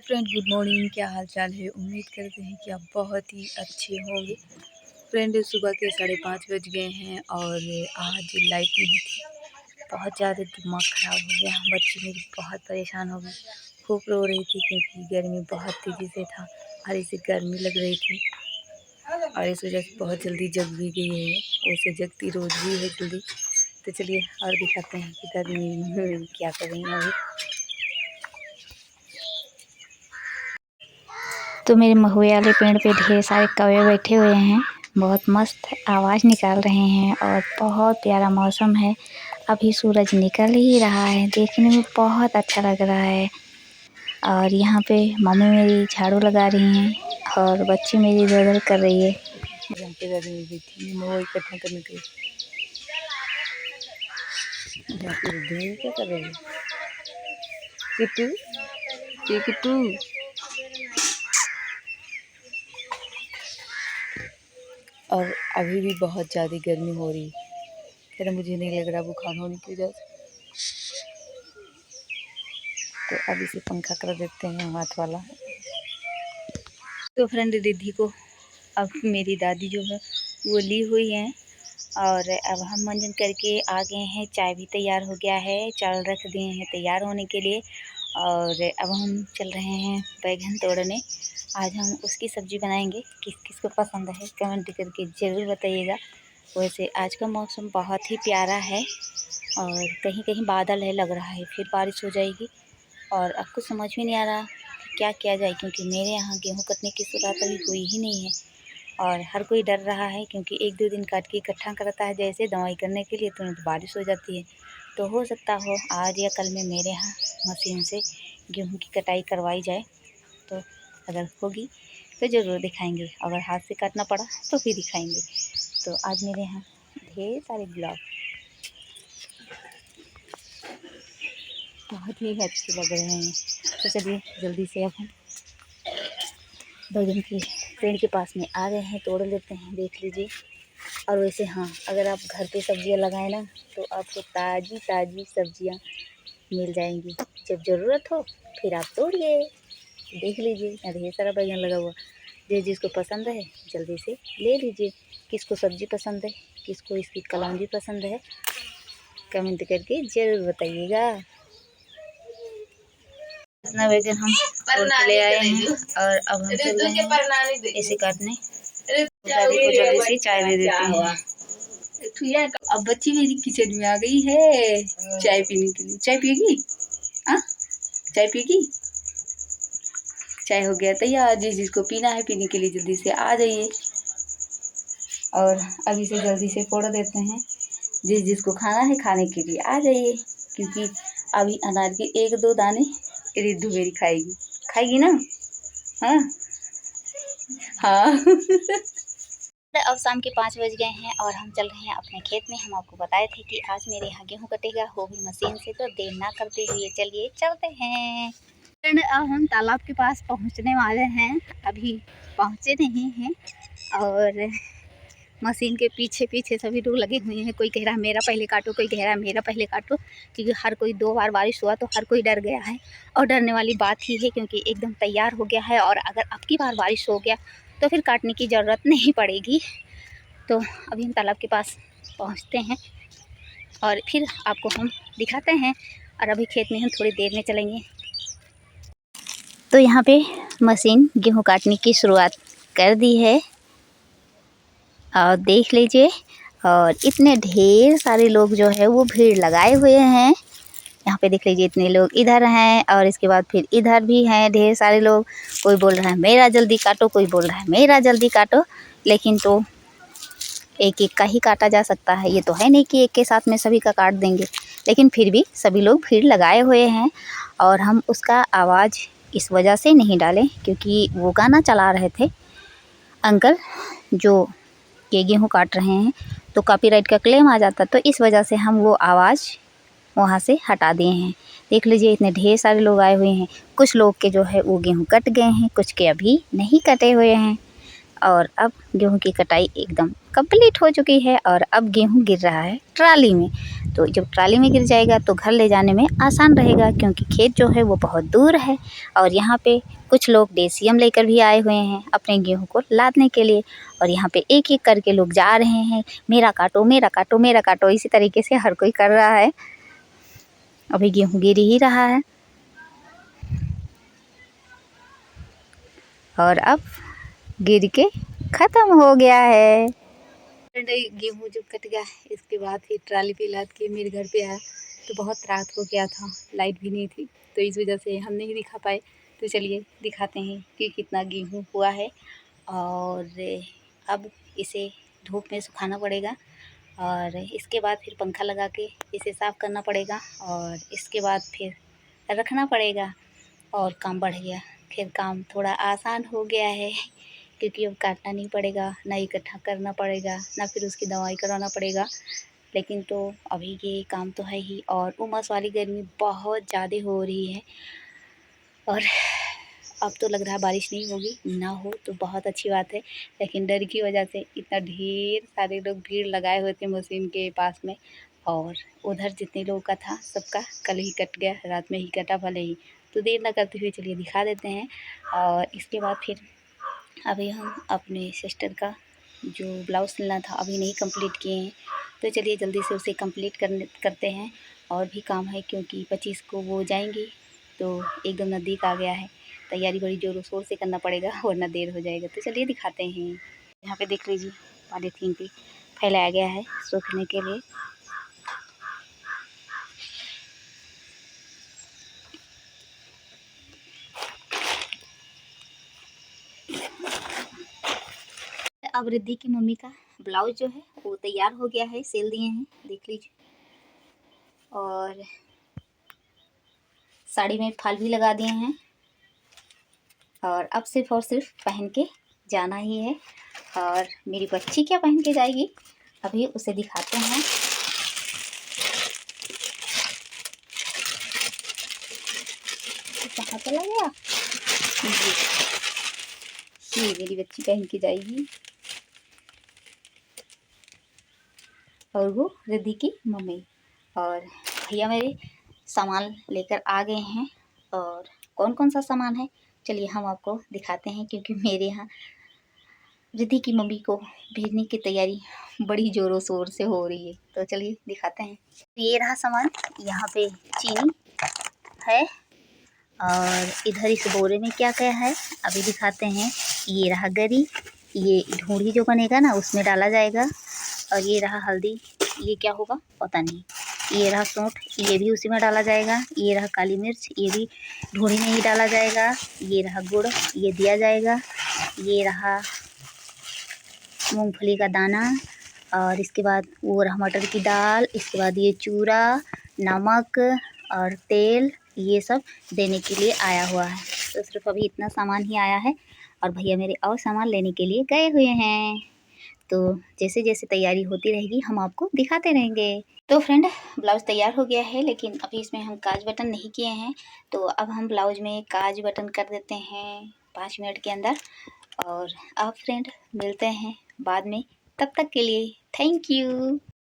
Friend good morning, क्या हाल चाल है। उम्मीद करते हैं कि आप बहुत ही अच्छे होंगे। फ्रेंड सुबह के 5:30 बज गए हैं और आज लाइट नहीं थी। बहुत ज़्यादा दिमाग ख़राब हो गया। बच्चे मेरी बहुत परेशान हो गए, खूब रो रही थी क्योंकि गर्मी बहुत तेज़ी से था और इसे गर्मी लग रही थी और इस वजह से बहुत जल्दी जग भी गई है। वैसे जगती रोज़ भी है जल्दी। तो चलिए और दिखाते हैं कि दादी मेरी क्या कर रही हैं अभी। तो मेरे महुए वाले पेड़ पे ढेर सारे कौवे बैठे हुए हैं, बहुत मस्त आवाज़ निकाल रहे हैं और बहुत प्यारा मौसम है। अभी सूरज निकल ही रहा है, देखने में बहुत अच्छा लग रहा है। और यहाँ पे मम्मी मेरी झाड़ू लगा रही हैं और बच्ची मेरी इधर-उधर कर रही है। यहाँ पे दादी मेरी बैठी है महुआ इकट्ठा करने के लिए। यहाँ पे दादी क्या कर रही है? किट्टू, ये किट्टू। और अभी भी बहुत ज़्यादा गर्मी हो रही है। कह रहा मुझे नहीं लग रहा बुखार होने की वजह से। तो अब इसे पंखा कर देते हैं हाथ वाला। तो फ्रेंड रिद्धि को अब मेरी दादी जो है वो ली हुई है और अब हम मंजन करके आ गए हैं। चाय भी तैयार हो गया है, चावल रख दिए हैं तैयार होने के लिए और अब हम चल रहे हैं बैगन तोड़ने। आज हम उसकी सब्ज़ी बनाएंगे। किस किस को पसंद है कमेंट करके ज़रूर बताइएगा। वैसे आज का मौसम बहुत ही प्यारा है और कहीं कहीं बादल है, लग रहा है फिर बारिश हो जाएगी और अब कुछ समझ में नहीं आ रहा कि क्या किया जाए, क्योंकि मेरे यहाँ गेहूँ कटने की शुरुआत अभी हुई ही नहीं है और हर कोई डर रहा है क्योंकि 1-2 दिन काट के इकट्ठा करता है जैसे दवाई करने के लिए, तुरंत बारिश हो जाती है। तो हो सकता हो आज या कल में मेरे यहाँ मशीन से गेहूँ की कटाई करवाई जाए। तो अगर होगी तो ज़रूर दिखाएंगे, अगर हाथ से काटना पड़ा तो भी दिखाएंगे। तो आज मेरे यहाँ ढेर सारे गुलाब बहुत ही अच्छे लग रहे हैं। तो चलिए जल्दी से अब हम बैगन के पेड़ के पास में आ गए हैं, तोड़ लेते हैं, देख लीजिए। और वैसे हाँ, अगर आप घर पे सब्जियां लगाएं ना तो आपको ताज़ी ताज़ी सब्जियां मिल जाएंगी। जब ज़रूरत हो फिर आप तोड़िए, देख लीजिए। यहाँ ढेर सारा बैगन लगा हुआ, जिसको पसंद है जल्दी से ले लीजिए। किसको सब्ज़ी पसंद है, किसको इसकी कलौंजी पसंद है, कमेंट करके ज़रूर बताइएगा। इतना बैगन हम तोड़ के ले आए हैं और अब हम चल रहे हैं इसे काटने। दादी को जल्दी से चाय दे देते हैं। अब बच्ची मेरी किचन में आ गई है चाय पीने के लिए। चाय पिएगी? हाँ, चाय पिएगी? चाय हो गया तैयार। जिसको पीना है पीने के लिए जल्दी से आ जाइए और अब इसे जल्दी से फोड़ देते हैं। जिसको खाना है खाने के लिए आ जाइए, क्योंकि अभी अनार के 1-2 दाने रिद्धू मेरी खाएगी। खाएगी ना? हाँ हाँ। अब शाम के 5 बज गए हैं और हम चल रहे हैं अपने खेत में। हम आपको बताए थे कि आज मेरे यहाँ गेहूँ कटेगा, वो भी मशीन से। तो देर ना करते हुए चलिए चलते हैं। अब हम तालाब के पास पहुँचने वाले हैं, अभी पहुँचे नहीं हैं और मशीन के पीछे पीछे सभी लोग लगे हुए हैं। कोई कह रहा है मेरा पहले काटो, कोई कह रहा है मेरा पहले काटो, क्योंकि हर कोई 2 बार बारिश हुआ तो हर कोई डर गया है। और डरने वाली बात ही है क्योंकि एकदम तैयार हो गया है और अगर अब की बार बारिश हो गया तो फिर काटने की ज़रूरत नहीं पड़ेगी। तो अभी हम तालाब के पास पहुँचते हैं और फिर आपको हम दिखाते हैं। और अभी खेत में हम थोड़ी देर में चलेंगे। तो यहाँ पे मशीन गेहूँ काटने की शुरुआत कर दी है और देख लीजिए। और इतने ढेर सारे लोग जो है वो भीड़ लगाए हुए हैं। यहाँ पे देख लीजिए इतने लोग इधर हैं और इसके बाद फिर इधर भी हैं ढेर सारे लोग। कोई बोल रहा है मेरा जल्दी काटो, कोई बोल रहा है मेरा जल्दी काटो। लेकिन तो एक एक का ही काटा जा सकता है, ये तो है नहीं कि एक के साथ में सभी का काट देंगे। लेकिन फिर भी सभी लोग भीड़ लगाए हुए हैं और हम उसका आवाज़ इस वजह से नहीं डालें क्योंकि वो गाना चला रहे थे अंकल जो ये गेहूँ काट रहे हैं, तो कॉपीराइट का क्लेम आ जाता। तो इस वजह से हम वो आवाज़ वहाँ से हटा दिए हैं। देख लीजिए इतने ढेर सारे लोग आए हुए हैं। कुछ लोग के जो है वो गेहूँ कट गए हैं, कुछ के अभी नहीं कटे हुए हैं। और अब गेहूँ की कटाई एकदम कंप्लीट हो चुकी है और अब गेहूँ गिर रहा है ट्राली में। तो जब ट्राली में गिर जाएगा तो घर ले जाने में आसान रहेगा, क्योंकि खेत जो है वो बहुत दूर है। और यहाँ पे कुछ लोग डेसियम लेकर भी आए हुए हैं अपने गेहूँ को लादने के लिए। और यहाँ पे एक एक करके लोग जा रहे हैं, मेरा काटो मेरा काटो मेरा काटो, इसी तरीके से हर कोई कर रहा है। अभी गेहूँ गिर ही रहा है और अब गिर के ख़त्म हो गया है। गेहूँ जब कट गया इसके बाद फिर ट्राली पे लाद के मेरे घर पे आया तो बहुत रात हो गया था, लाइट भी नहीं थी, तो इस वजह से हम नहीं दिखा पाए। तो चलिए दिखाते हैं कि कितना गेहूँ हुआ है। और अब इसे धूप में सुखाना पड़ेगा और इसके बाद फिर पंखा लगा के इसे साफ़ करना पड़ेगा और इसके बाद फिर रखना पड़ेगा। और काम बढ़ गया, फिर काम थोड़ा आसान हो गया है, क्योंकि अब काटना नहीं पड़ेगा, ना इकट्ठा करना पड़ेगा, ना फिर उसकी दवाई करवाना पड़ेगा। लेकिन तो अभी ये काम तो है ही। और उमस वाली गर्मी बहुत ज़्यादा हो रही है और अब तो लग रहा है बारिश नहीं होगी, ना हो तो बहुत अच्छी बात है। लेकिन डर की वजह से इतना ढेर सारे लोग भीड़ लगाए हुए थे मशीन के पास में, और उधर जितने लोगों का था सबका कल ही कट गया, रात में ही कटा भले ही। तो देर ना करते हुए चलिए दिखा देते हैं। और इसके बाद फिर अभी हम अपने सिस्टर का जो ब्लाउज़ सिलना था अभी नहीं कंप्लीट किए हैं, तो चलिए जल्दी से उसे कंप्लीट करते हैं। और भी काम है क्योंकि 25 को वो जाएंगी, तो एकदम नज़दीक आ गया है, तैयारी बड़ी ज़ोरों शोर से करना पड़ेगा वरना देर हो जाएगा। तो चलिए दिखाते हैं। यहाँ पे देख लीजिए पॉलीथीन पे फैलाया गया है सूखने के लिए। अब रिद्धि की मम्मी का ब्लाउज जो है वो तैयार हो गया है, सिल दिए हैं, देख लीजिए। और साड़ी में फाल भी लगा दिए हैं और अब सिर्फ और सिर्फ पहन के जाना ही है। और मेरी बच्ची क्या पहन के जाएगी अभी उसे दिखाते हैं। कहाँ चला गया ये मेरी बच्ची पहन के जाएगी और वो रिद्धि की मम्मी। और भैया मेरे सामान लेकर आ गए हैं। और कौन कौन सा सामान है चलिए हम आपको दिखाते हैं, क्योंकि मेरे यहाँ रिद्धि की मम्मी को भेजने की तैयारी बड़ी ज़ोरों शोर से हो रही है। तो चलिए दिखाते हैं। ये रहा सामान, यहाँ पे चीनी है और इधर इस बोरे में क्या क्या है अभी दिखाते हैं। ये रहा गरी, ये ढूंढी जो बनेगा ना उसमें डाला जाएगा। और ये रहा हल्दी, ये क्या होगा पता नहीं। ये रहा सौंठ, ये भी उसी में डाला जाएगा। ये रहा काली मिर्च, ये भी ढूंढी में ही डाला जाएगा। ये रहा गुड़, ये दिया जाएगा। ये रहा मूंगफली का दाना और इसके बाद वो रहा मटर की दाल। इसके बाद ये चूरा, नमक और तेल, ये सब देने के लिए आया हुआ है। तो सिर्फ अभी इतना सामान ही आया है और भैया मेरे और सामान लेने के लिए गए हुए हैं। तो जैसे जैसे तैयारी होती रहेगी हम आपको दिखाते रहेंगे। तो फ्रेंड ब्लाउज़ तैयार हो गया है, लेकिन अभी इसमें हम काज बटन नहीं किए हैं, तो अब हम ब्लाउज में काज बटन कर देते हैं 5 मिनट के अंदर। और अब फ्रेंड मिलते हैं बाद में, तब तक के लिए थैंक यू।